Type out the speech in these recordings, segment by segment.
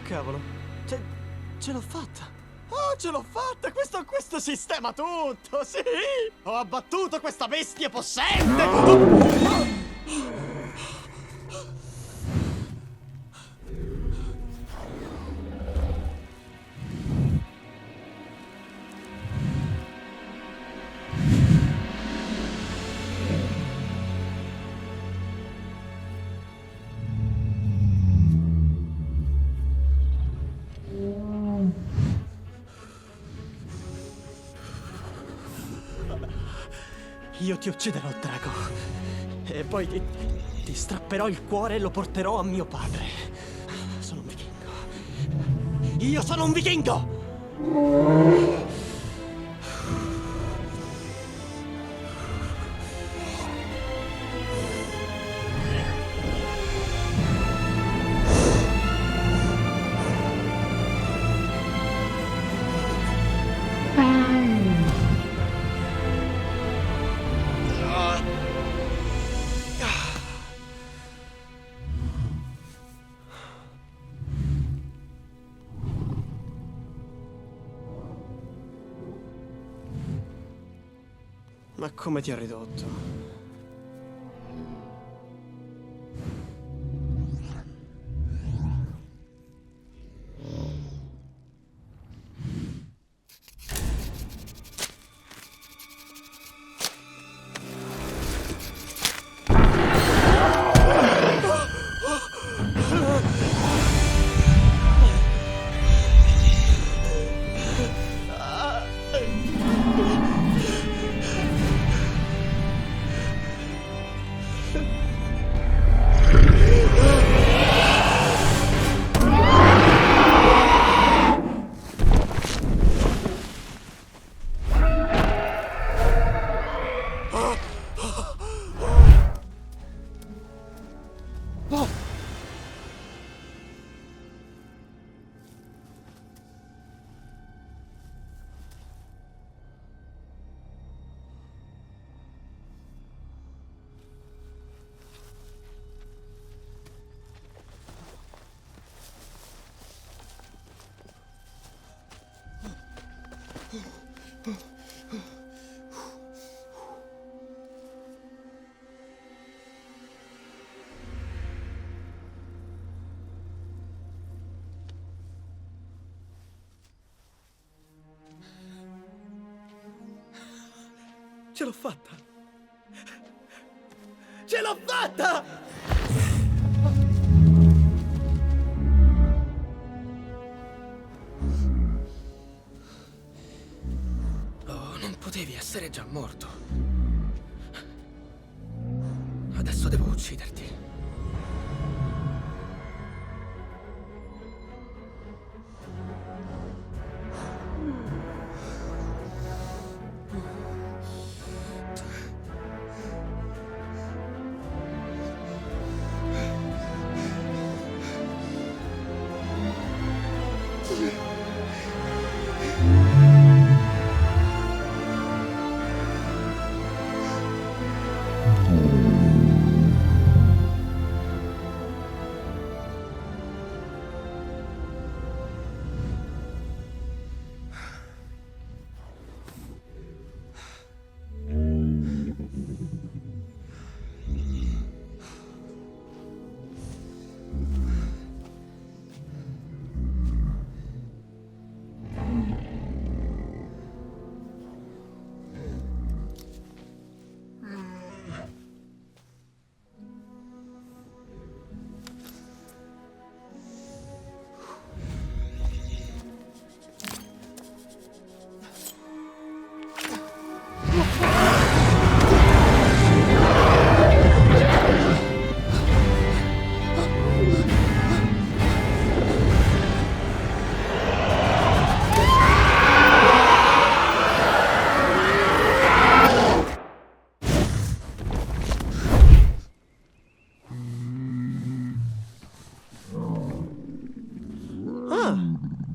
cavolo. Ce l'ho fatta. Oh, ce l'ho fatta! Questo sistema tutto, sì! Ho abbattuto questa bestia possente! Io ti ucciderò, drago. E poi ti strapperò il cuore e lo porterò a mio padre. Sono un vichingo. Io sono un vichingo! Ma come ti ha ridotto? Ce l'ho fatta! Ce l'ho fatta! Oh, non potevi essere già morto. Adesso devo ucciderti.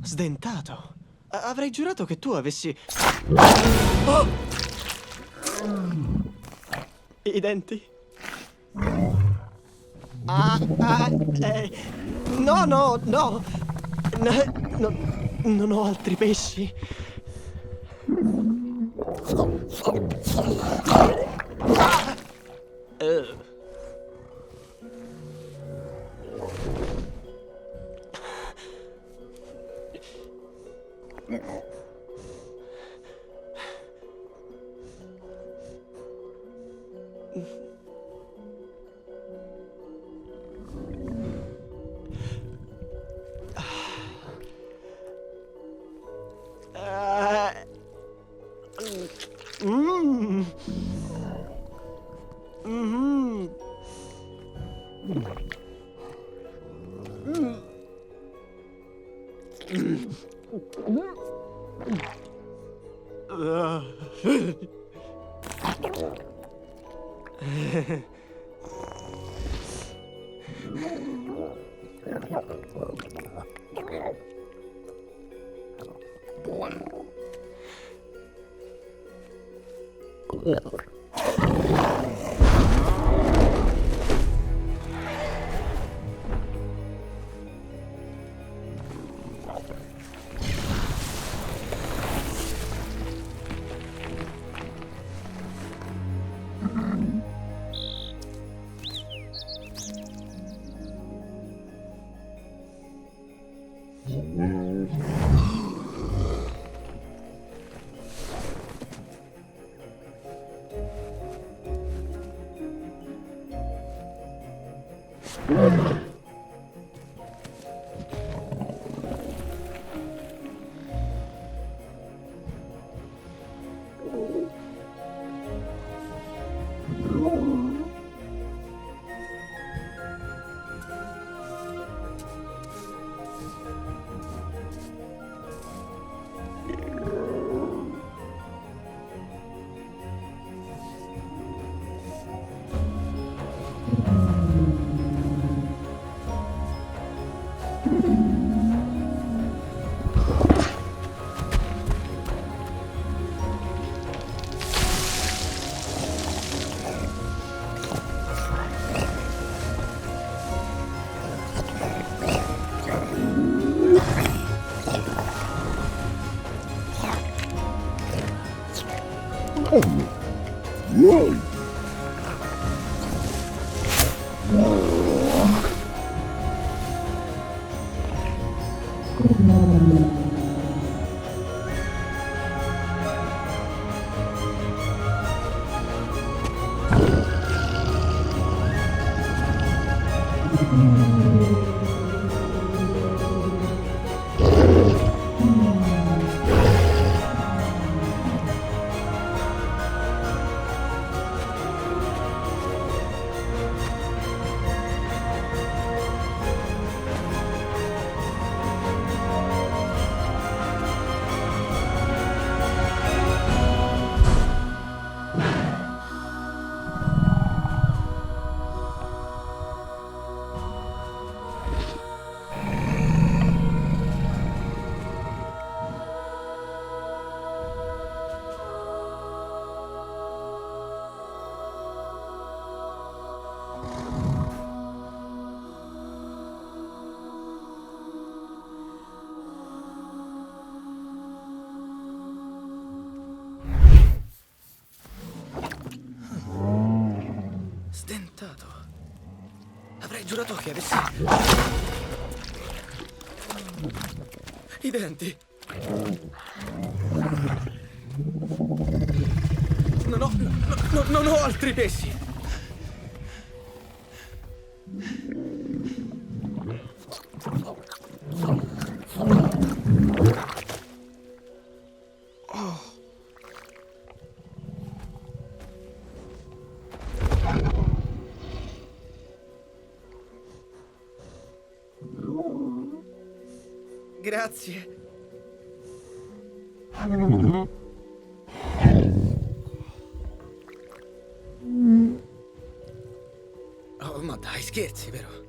Sdentato. Avrei giurato che tu avessi... I denti? No, no, no! Non ho altri pesci. Mm. Mhm. Sdentato. Avrei giurato che avessi... i denti. Non ho altri pesci. Grazie. Oh, ma dai, scherzi, vero?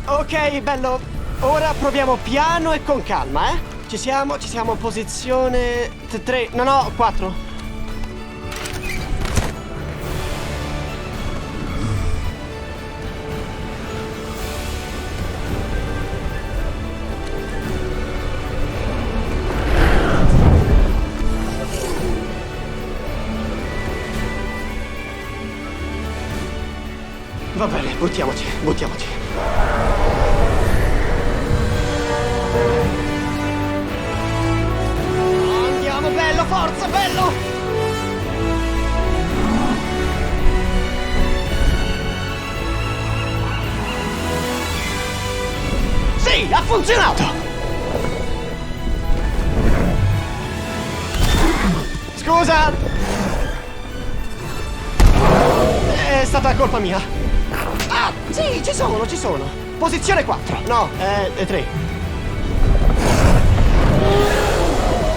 Ok, bello. Ora proviamo piano e con calma, eh? Ci siamo, posizione 3, no, 4. Va bene, buttiamoci. Andiamo, bello, forza, bello! Sì, ha funzionato! Scusa! È stata colpa mia. Ah, sì, ci sono. Posizione 4. No, 3.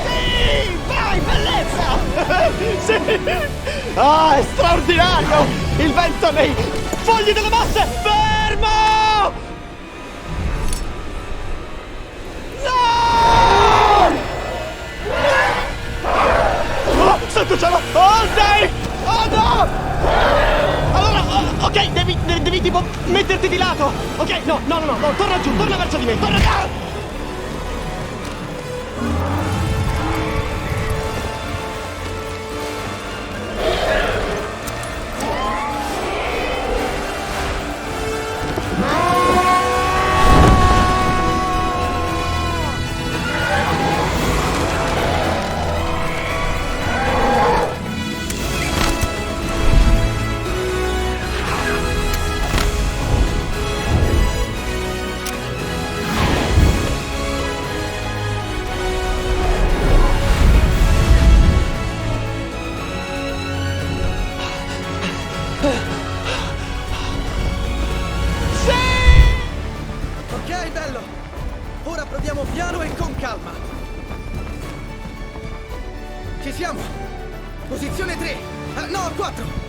Sì, vai, bellezza! Sì! Ah, è straordinario! Il vento nei fogli delle masse! Fermo! No! Oh, santo cielo! Oh, Dave! Oh, no! Allora, ok, devi Ok, bello. Ora proviamo piano e con calma. Ci siamo. Posizione 3. No, 4.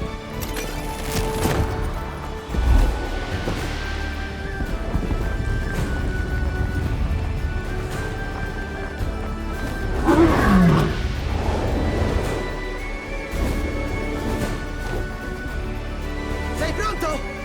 Sei pronto?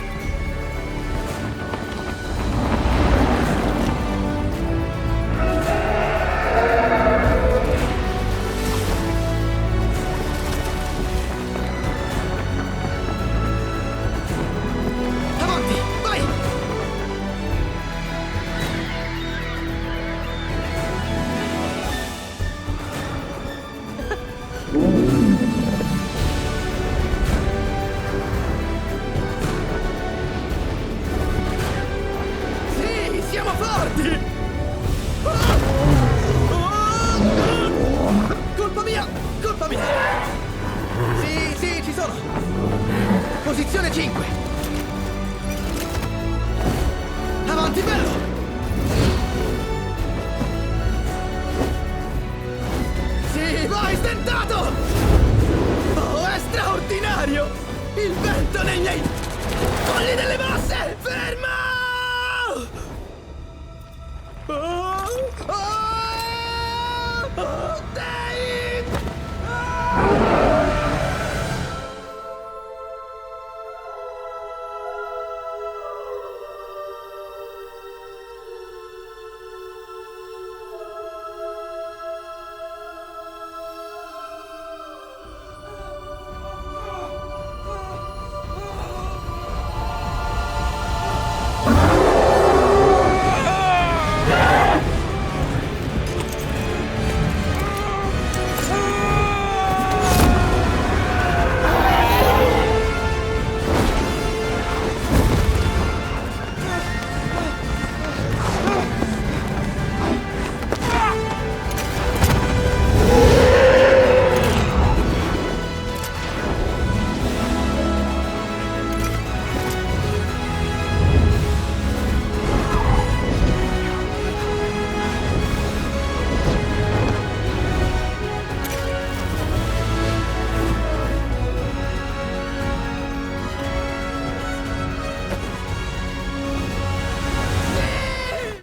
Avanti, vai! Sì, siamo forti! Colpa mia! Colpa mia! Sì, sì, ci sono! Posizione 5! Avanti, bello! Sì, vai, stentato! Oh, è straordinario! Il vento nei miei... colli delle mosse! Ferma!